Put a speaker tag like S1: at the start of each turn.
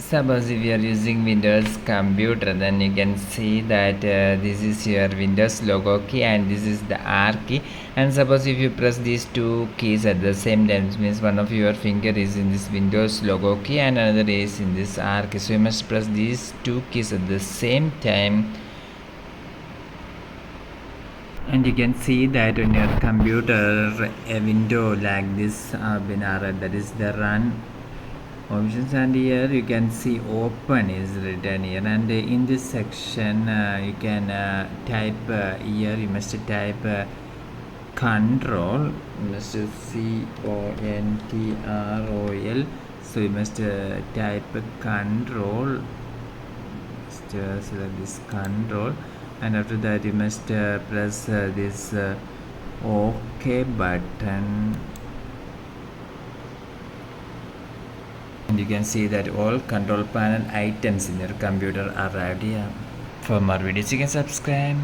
S1: Suppose if you are using Windows computer, then you can see that this is your Windows logo key and this is the R key. And suppose if you press these two keys at the same time, it means one of your finger is in this Windows logo key and another is in this R key. So you must press these two keys at the same time. And you can see that on your computer a window like this been added, that is the run options, and here you can see open is written here, and in this section you can type here you must type control, you must control, so you must type control, select this control, and after that you must press this OK button. And you can see that all control panel items in your computer arrived here. For more videos you can subscribe.